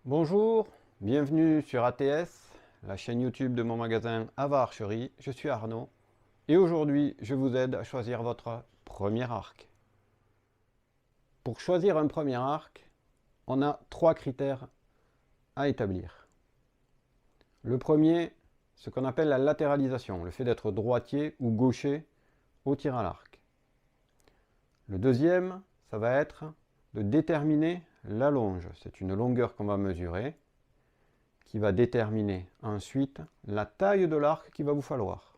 Bonjour, bienvenue sur ATS, la chaîne YouTube de mon magasin Ava Archerie. Je suis Arnaud et aujourd'hui je vous aide à choisir votre premier arc. Pour choisir un premier arc, on a 3 critères à établir. Le premier, ce qu'on appelle la latéralisation, le fait d'être droitier ou gaucher au tir à l'arc. Le deuxième, ça va être de déterminer la longe. C'est une longueur qu'on va mesurer, qui va déterminer ensuite la taille de l'arc qu'il va vous falloir.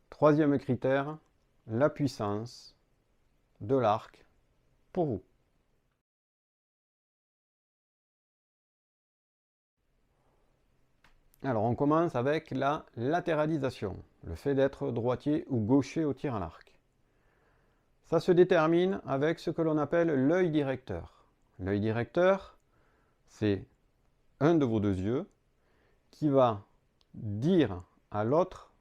Troisième critère, la puissance de l'arc pour vous. Alors on commence avec la latéralisation, le fait d'être droitier ou gaucher au tir à l'arc. Ça se détermine avec ce que l'on appelle l'œil directeur. L'œil directeur, c'est un de vos deux yeux qui va dire à l'autre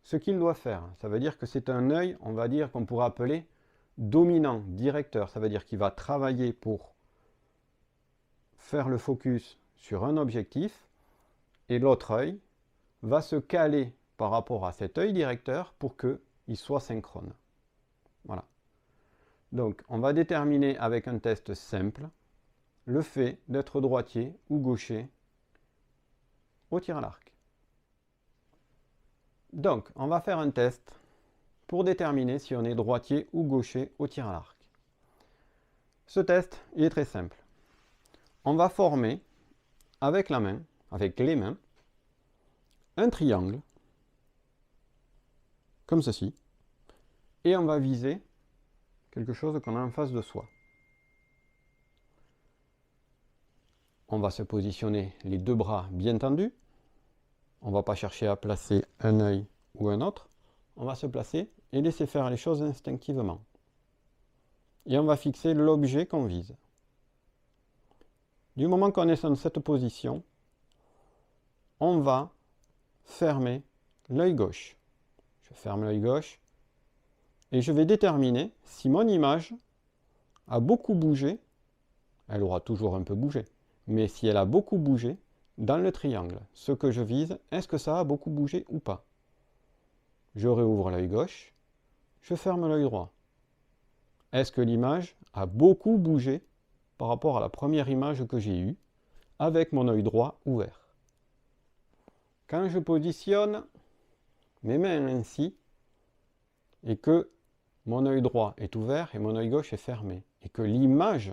ce qu'il doit faire. Ça veut dire que c'est un œil, on va dire, qu'on pourrait appeler dominant, directeur. Ça veut dire qu'il va travailler pour faire le focus sur un objectif et l'autre œil va se caler par rapport à cet œil directeur pour qu'il soit synchrone. Voilà. Donc, on va déterminer avec un test simple le fait d'être droitier ou gaucher au tir à l'arc. Donc, on va faire un test pour déterminer si on est droitier ou gaucher au tir à l'arc. Ce test, il est très simple. On va former avec la main, avec les mains, un triangle, comme ceci, et on va viser quelque chose qu'on a en face de soi. On va se positionner les deux bras bien tendus. On ne va pas chercher à placer un œil ou un autre. On va se placer et laisser faire les choses instinctivement. Et on va fixer l'objet qu'on vise. Du moment qu'on est dans cette position, on va fermer l'œil gauche. Je ferme l'œil gauche et je vais déterminer si mon image a beaucoup bougé. Elle aura toujours un peu bougé, mais si elle a beaucoup bougé dans le triangle, ce que je vise, est-ce que ça a beaucoup bougé ou pas? Je réouvre l'œil gauche, je ferme l'œil droit. Est-ce que l'image a beaucoup bougé par rapport à la première image que j'ai eue avec mon œil droit ouvert? Quand je positionne mes mains ainsi et que mon œil droit est ouvert et mon œil gauche est fermé et que l'image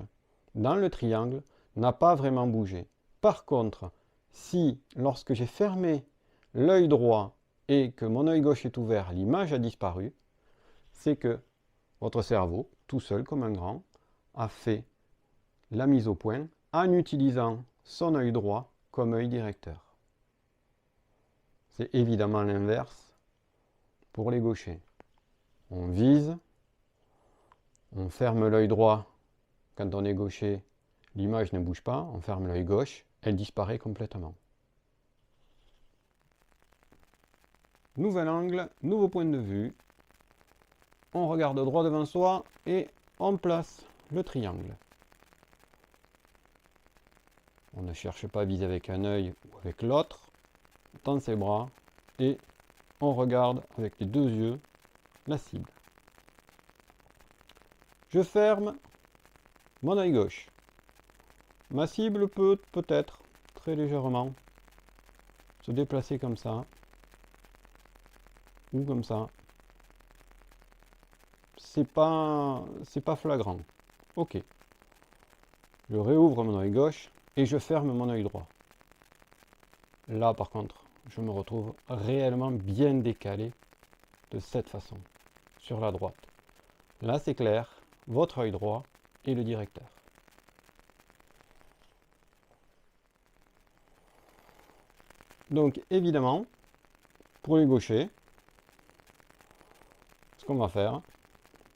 dans le triangle n'a pas vraiment bougé. Par contre, si lorsque j'ai fermé l'œil droit et que mon œil gauche est ouvert, l'image a disparu, c'est que votre cerveau, tout seul comme un grand, a fait la mise au point en utilisant son œil droit comme œil directeur. C'est évidemment l'inverse pour les gauchers. On vise, on ferme l'œil droit. Quand on est gaucher, l'image ne bouge pas, on ferme l'œil gauche, elle disparaît complètement. Nouvel angle, nouveau point de vue. On regarde droit devant soi et on place le triangle. On ne cherche pas à viser avec un œil ou avec l'autre. On tend ses bras et on regarde avec les deux yeux la cible. Je ferme mon œil gauche. Ma cible peut peut-être très légèrement se déplacer comme ça ou comme ça. C'est pas flagrant. Ok. Je réouvre mon œil gauche et je ferme mon œil droit. Là par contre, je me retrouve réellement bien décalé de cette façon, sur la droite. Là c'est clair, votre œil droit est le directeur. Donc évidemment, pour les gauchers, ce qu'on va faire,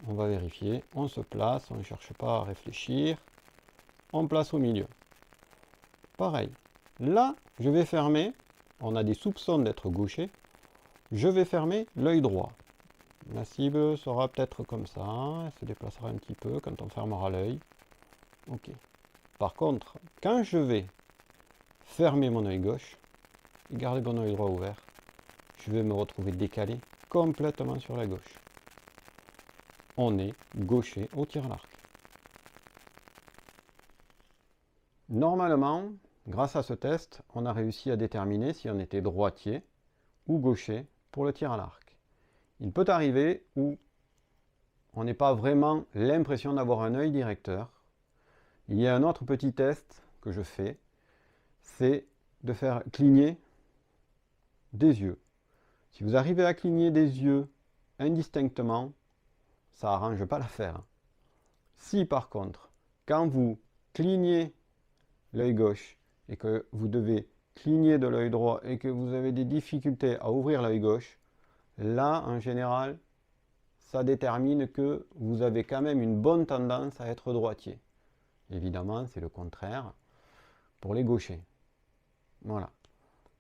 on va vérifier, on se place, on ne cherche pas à réfléchir, on place au milieu. Pareil, là je vais fermer, on a des soupçons d'être gaucher, je vais fermer l'œil droit. La cible sera peut-être comme ça, elle se déplacera un petit peu quand on fermera l'œil. Ok. Par contre, quand je vais fermer mon œil gauche et garder mon œil droit ouvert, je vais me retrouver décalé complètement sur la gauche. On est gaucher au tir à l'arc. Normalement, grâce à ce test, on a réussi à déterminer si on était droitier ou gaucher pour le tir à l'arc. Il peut arriver où on n'est pas vraiment l'impression d'avoir un œil directeur. Il y a un autre petit test que je fais, c'est de faire cligner des yeux. Si vous arrivez à cligner des yeux indistinctement, ça n'arrange pas l'affaire. Si par contre, quand vous clignez l'œil gauche et que vous devez cligner de l'œil droit et que vous avez des difficultés à ouvrir l'œil gauche, là, en général, ça détermine que vous avez quand même une bonne tendance à être droitier. Évidemment, c'est le contraire pour les gauchers. Voilà.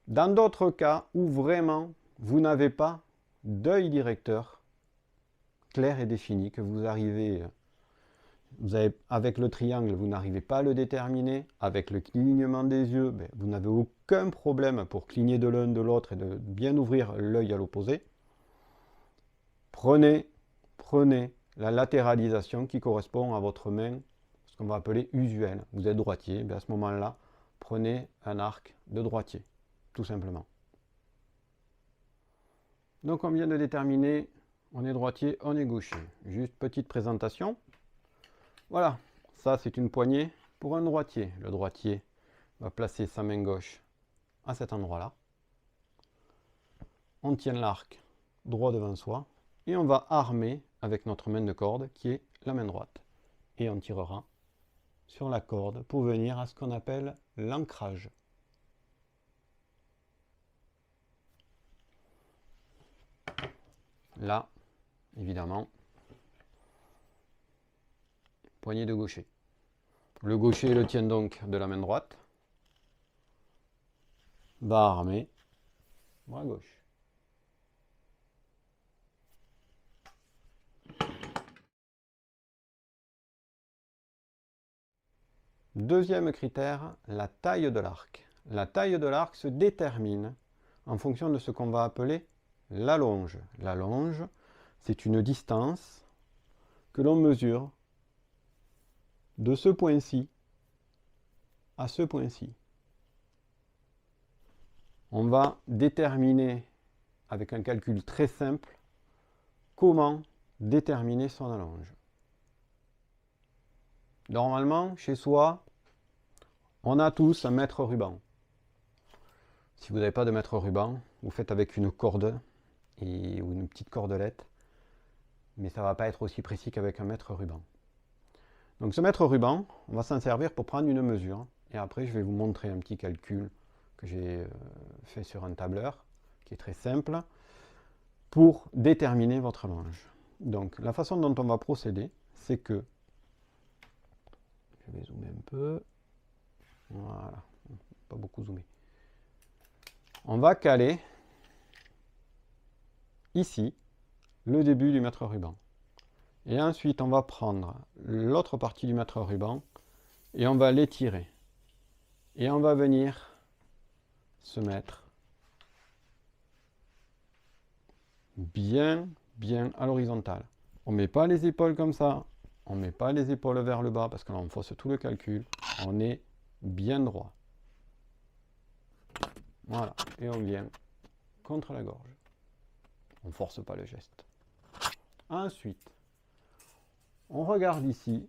Dans d'autres cas où vraiment vous n'avez pas d'œil directeur clair et défini, que vous avez, avec le triangle, vous n'arrivez pas à le déterminer, avec le clignement des yeux, vous n'avez aucun problème pour cligner de l'un de l'autre et de bien ouvrir l'œil à l'opposé. Prenez la latéralisation qui correspond à votre main, ce qu'on va appeler usuel. Vous êtes droitier, à ce moment-là, prenez un arc de droitier, tout simplement. Donc on vient de déterminer, on est droitier, on est gaucher. Juste petite présentation. Voilà, ça c'est une poignée pour un droitier. Le droitier va placer sa main gauche à cet endroit-là. On tient l'arc droit devant soi et on va armer avec notre main de corde qui est la main droite. Et on tirera sur la corde pour venir à ce qu'on appelle l'ancrage. Là, évidemment, poignée de gaucher. Le gaucher le tient donc de la main droite, va armer bras gauche. Deuxième critère, la taille de l'arc. La taille de l'arc se détermine en fonction de ce qu'on va appeler la longe. La longe, c'est une distance que l'on mesure de ce point-ci à ce point-ci. On va déterminer avec un calcul très simple comment déterminer son allonge. Normalement, chez soi, on a tous un mètre ruban. Si vous n'avez pas de mètre ruban, vous faites avec une corde ou une petite cordelette, mais ça ne va pas être aussi précis qu'avec un mètre ruban. Donc ce mètre ruban, on va s'en servir pour prendre une mesure. Et après, je vais vous montrer un petit calcul que j'ai fait sur un tableur, qui est très simple, pour déterminer votre longe. Donc la façon dont on va procéder, c'est que, je vais zoomer un peu, voilà, pas beaucoup zoomer. On va caler ici le début du mètre ruban. Et ensuite, on va prendre l'autre partie du mètre ruban et on va l'étirer. Et on va venir se mettre bien à l'horizontale. On ne met pas les épaules comme ça, on ne met pas les épaules vers le bas parce que là on fausse tout le calcul. On est bien droit. Voilà, et on vient contre la gorge. On ne force pas le geste. Ensuite, on regarde ici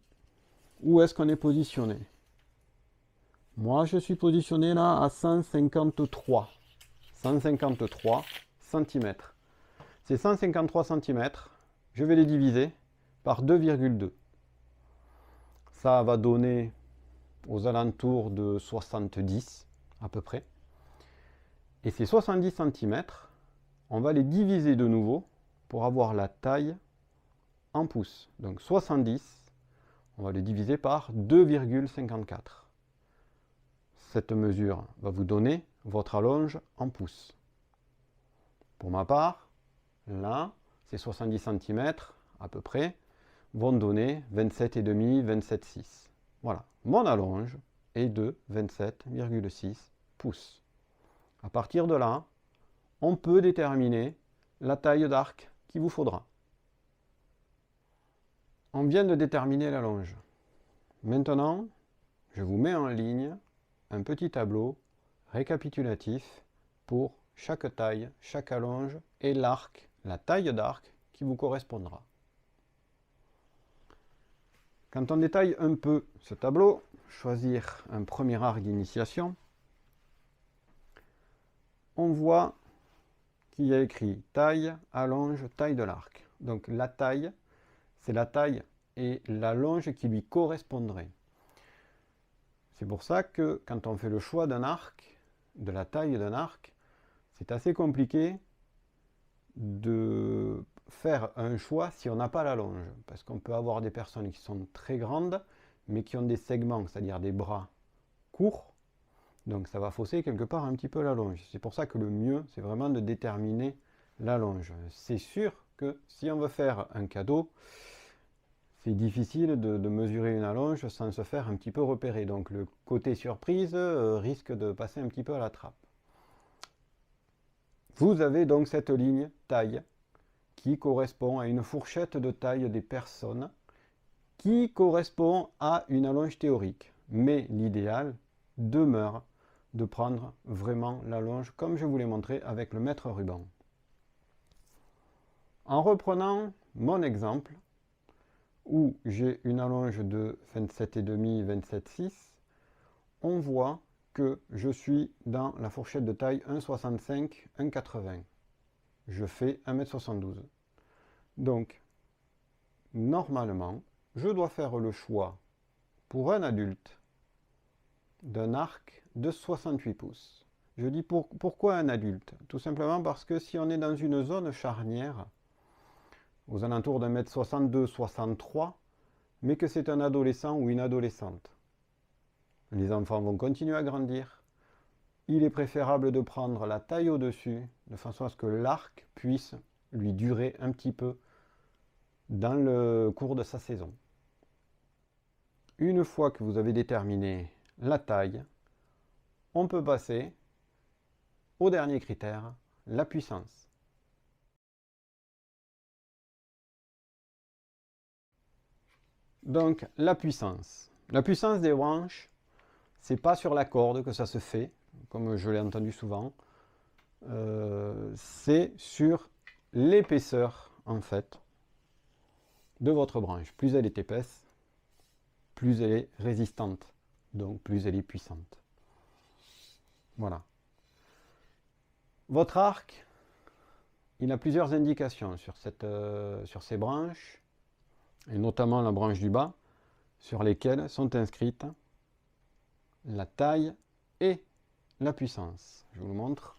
où est-ce qu'on est positionné. Moi, je suis positionné là à 153 cm. Ces 153 cm, je vais les diviser par 2,2. Ça va donner aux alentours de 70 à peu près. Et ces 70 cm, on va les diviser de nouveau pour avoir la taille en pouces. Donc 70, on va le diviser par 2,54. Cette mesure va vous donner votre allonge en pouces. Pour ma part, là, ces 70 cm à peu près vont donner 27,5, 27,6. Voilà, mon allonge est de 27,6 pouces. À partir de là, on peut déterminer la taille d'arc qu'il vous faudra. On vient de déterminer l'allonge. Maintenant, je vous mets en ligne un petit tableau récapitulatif pour chaque taille, chaque allonge et l'arc, la taille d'arc qui vous correspondra. Quand on détaille un peu ce tableau, choisir un premier arc d'initiation, on voit qu'il y a écrit taille, allonge, taille de l'arc. Donc la taille, c'est la taille et l'allonge qui lui correspondrait. C'est pour ça que quand on fait le choix d'un arc, de la taille d'un arc, c'est assez compliqué de faire un choix si on n'a pas l'allonge. Parce qu'on peut avoir des personnes qui sont très grandes, mais qui ont des segments, c'est-à-dire des bras courts. Donc ça va fausser quelque part un petit peu l'allonge. C'est pour ça que le mieux, c'est vraiment de déterminer l'allonge. C'est sûr que si on veut faire un cadeau, c'est difficile de mesurer une allonge sans se faire un petit peu repérer. Donc le côté surprise risque de passer un petit peu à la trappe. Vous avez donc cette ligne taille qui correspond à une fourchette de taille des personnes qui correspond à une allonge théorique. Mais l'idéal demeure de prendre vraiment l'allonge comme je vous l'ai montré avec le mètre ruban. En reprenant mon exemple où j'ai une allonge de 27,5, 27,6, on voit que je suis dans la fourchette de taille 1,65, 1,80. Je fais 1,72 m. Donc, normalement, je dois faire le choix pour un adulte d'un arc de 68 pouces. Je dis pourquoi un adulte? Tout simplement parce que si on est dans une zone charnière, aux alentours d'un mètre 62, 63, mais que c'est un adolescent ou une adolescente, les enfants vont continuer à grandir. Il est préférable de prendre la taille au-dessus, de façon à ce que l'arc puisse lui durer un petit peu dans le cours de sa saison. Une fois que vous avez déterminé la taille, on peut passer au dernier critère, la puissance. Donc la puissance. La puissance des branches, c'est pas sur la corde que ça se fait, comme je l'ai entendu souvent. C'est sur l'épaisseur en fait de votre branche. Plus elle est épaisse, plus elle est résistante, donc plus elle est puissante. Voilà. Votre arc, il a plusieurs indications sur ces branches, et notamment la branche du bas, sur lesquelles sont inscrites la taille et la puissance. Je vous le montre.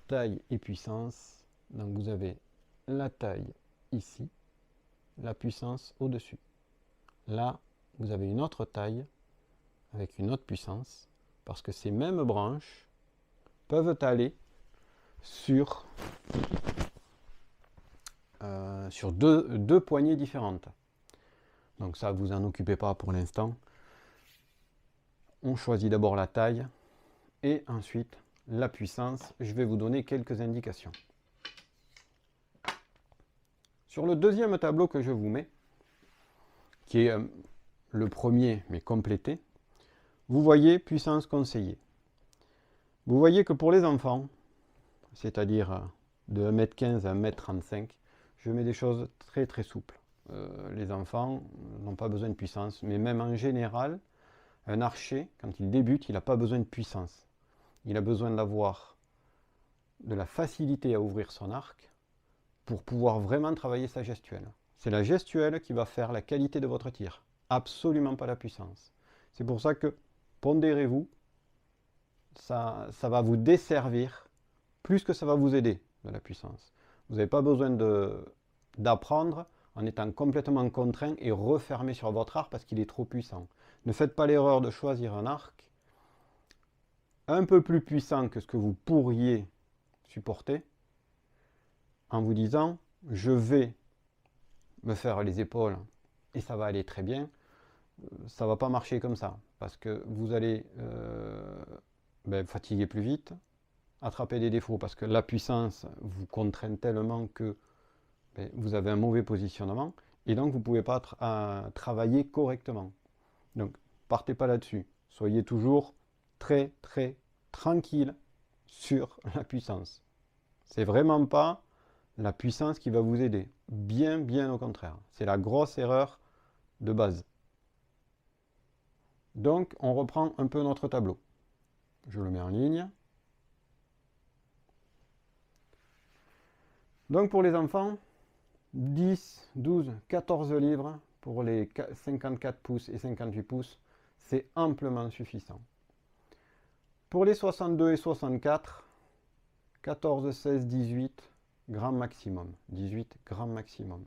Taille et puissance. Donc vous avez la taille ici, la puissance au-dessus. Là, vous avez une autre taille avec une autre puissance, parce que ces mêmes branches peuvent aller sur deux poignées différentes. Donc ça, vous en occupez pas pour l'instant. On choisit d'abord la taille et ensuite la puissance. Je vais vous donner quelques indications. Sur le deuxième tableau que je vous mets, qui est le premier mais complété, vous voyez puissance conseillée. Vous voyez que pour les enfants, c'est-à-dire de 1,15 m à 1,35 m, je mets des choses très très souples. Les enfants n'ont pas besoin de puissance, mais même en général, un archer, quand il débute, il n'a pas besoin de puissance. Il a besoin d'avoir de la facilité à ouvrir son arc pour pouvoir vraiment travailler sa gestuelle. C'est la gestuelle qui va faire la qualité de votre tir, absolument pas la puissance. C'est pour ça que pondérez-vous, ça va vous desservir plus que ça va vous aider de la puissance. Vous n'avez pas besoin d'apprendre en étant complètement contraint et refermé sur votre arc parce qu'il est trop puissant. Ne faites pas l'erreur de choisir un arc un peu plus puissant que ce que vous pourriez supporter en vous disant je vais me faire les épaules et ça va aller très bien. Ça ne va pas marcher comme ça, parce que vous allez fatiguer plus vite, attraper des défauts, parce que la puissance vous contraint tellement que vous avez un mauvais positionnement, et donc vous ne pouvez pas travailler correctement. Donc, partez pas là-dessus. Soyez toujours très, très tranquille sur la puissance. C'est vraiment pas la puissance qui va vous aider. Bien, bien au contraire. C'est la grosse erreur de base. Donc, on reprend un peu notre tableau. Je le mets en ligne. Donc, pour les enfants, 10, 12, 14 livres pour les 54 pouces et 58 pouces, c'est amplement suffisant. Pour les 62 et 64, 14, 16, 18 grand maximum. 18 grand maximum.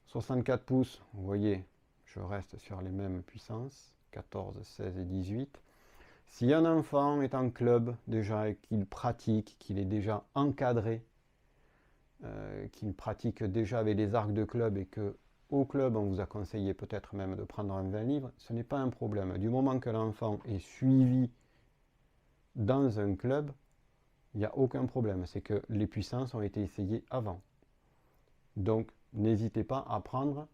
64 pouces, vous voyez, je reste sur les mêmes puissances, 14, 16 et 18. Si un enfant est en club déjà et qu'il pratique, qu'il est déjà encadré, qu'il pratique déjà avec des arcs de club et que au club on vous a conseillé peut-être même de prendre un 20 livres, ce n'est pas un problème. Du moment que l'enfant est suivi dans un club, il n'y a aucun problème. C'est que les puissances ont été essayées avant. Donc, n'hésitez pas à prendre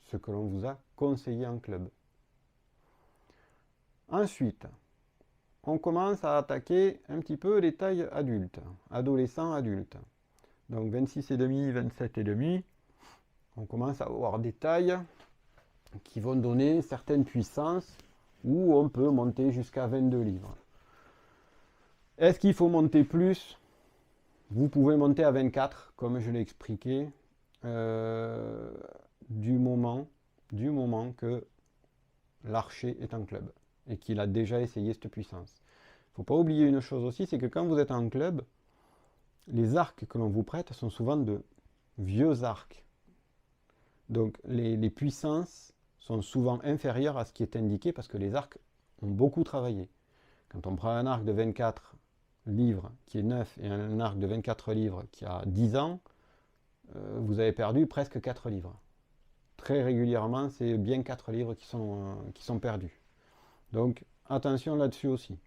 ce que l'on vous a conseillé en club. Ensuite, on commence à attaquer un petit peu les tailles adultes, adolescents, adultes. Donc 26,5, 27,5, on commence à avoir des tailles qui vont donner certaines puissances où on peut monter jusqu'à 22 livres. Est-ce qu'il faut monter plus? Vous pouvez monter à 24, comme je l'ai expliqué, du moment que l'archer est en club et qu'il a déjà essayé cette puissance. Il ne faut pas oublier une chose aussi, c'est que quand vous êtes en club, les arcs que l'on vous prête sont souvent de vieux arcs. Donc les puissances sont souvent inférieures à ce qui est indiqué parce que les arcs ont beaucoup travaillé. Quand on prend un arc de 24 livres qui est neuf et un arc de 24 livres qui a 10 ans, vous avez perdu presque 4 livres. Très régulièrement, c'est bien 4 livres qui sont perdus. Donc attention là-dessus aussi.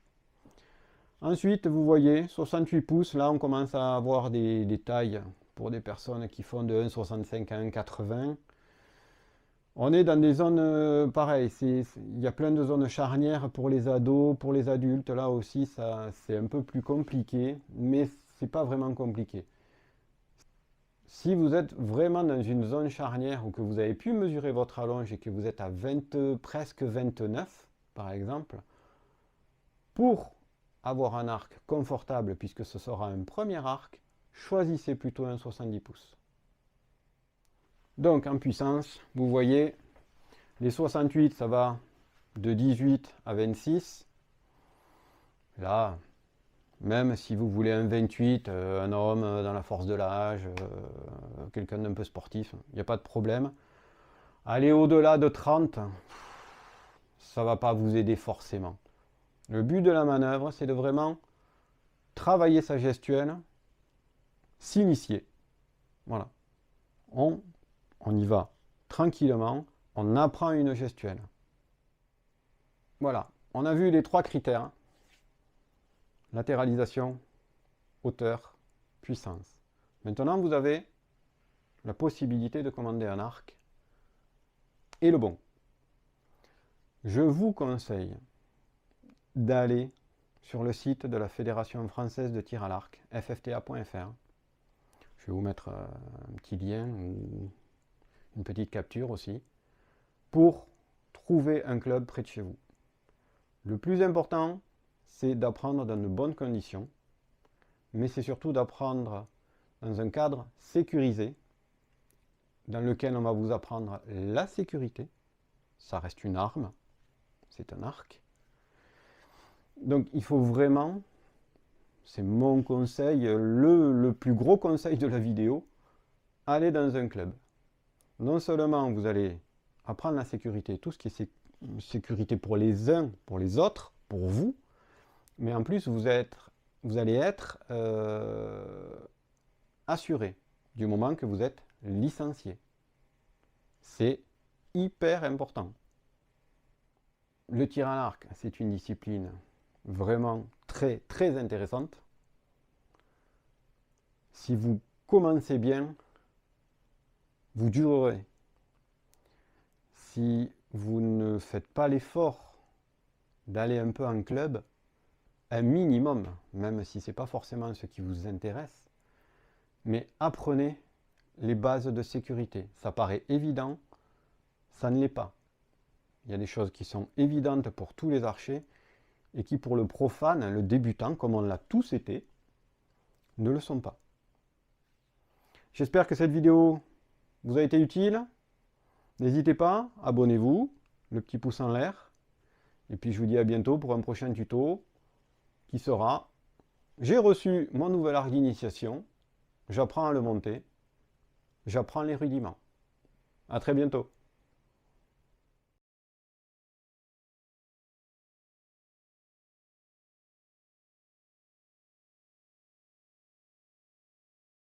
Ensuite, vous voyez, 68 pouces, là on commence à avoir des tailles pour des personnes qui font de 1,65 à 1,80. On est dans des zones pareilles, il y a plein de zones charnières pour les ados, pour les adultes, là aussi c'est un peu plus compliqué, mais c'est pas vraiment compliqué. Si vous êtes vraiment dans une zone charnière ou que vous avez pu mesurer votre allonge et que vous êtes à presque 29 par exemple, pour avoir un arc confortable puisque ce sera un premier arc, choisissez plutôt un 70 pouces. Donc en puissance, vous voyez, les 68 ça va de 18 à 26. Là, même si vous voulez un 28, un homme dans la force de l'âge, quelqu'un d'un peu sportif, il n'y a pas de problème. Aller au-delà de 30, ça ne va pas vous aider forcément. Le but de la manœuvre, c'est de vraiment travailler sa gestuelle, s'initier. Voilà. On y va tranquillement, on apprend une gestuelle. Voilà. On a vu les 3 critères. Latéralisation, hauteur, puissance. Maintenant, vous avez la possibilité de commander un arc et le bon. Je vous conseille d'aller sur le site de la Fédération française de tir à l'arc, ffta.fr. Je vais vous mettre un petit lien ou une petite capture aussi, pour trouver un club près de chez vous. Le plus important, c'est d'apprendre dans de bonnes conditions, mais c'est surtout d'apprendre dans un cadre sécurisé, dans lequel on va vous apprendre la sécurité. Ça reste une arme, c'est un arc. Donc il faut vraiment, c'est mon conseil, le plus gros conseil de la vidéo, aller dans un club. Non seulement vous allez apprendre la sécurité, tout ce qui est sécurité pour les uns, pour les autres, pour vous, mais en plus vous allez être assuré du moment que vous êtes licencié. C'est hyper important. Le tir à l'arc, c'est une discipline vraiment très très intéressante. Si vous commencez bien, vous durerez. Si vous ne faites pas l'effort d'aller un peu en club, un minimum, même si ce n'est pas forcément ce qui vous intéresse, mais apprenez les bases de sécurité. Ça paraît évident, ça ne l'est pas. Il y a des choses qui sont évidentes pour tous les archers et qui pour le profane, le débutant, comme on l'a tous été, ne le sont pas. J'espère que cette vidéo vous a été utile. N'hésitez pas, abonnez-vous, le petit pouce en l'air. Et puis je vous dis à bientôt pour un prochain tuto qui sera: j'ai reçu mon nouvel arc d'initiation, j'apprends à le monter, j'apprends les rudiments. À très bientôt.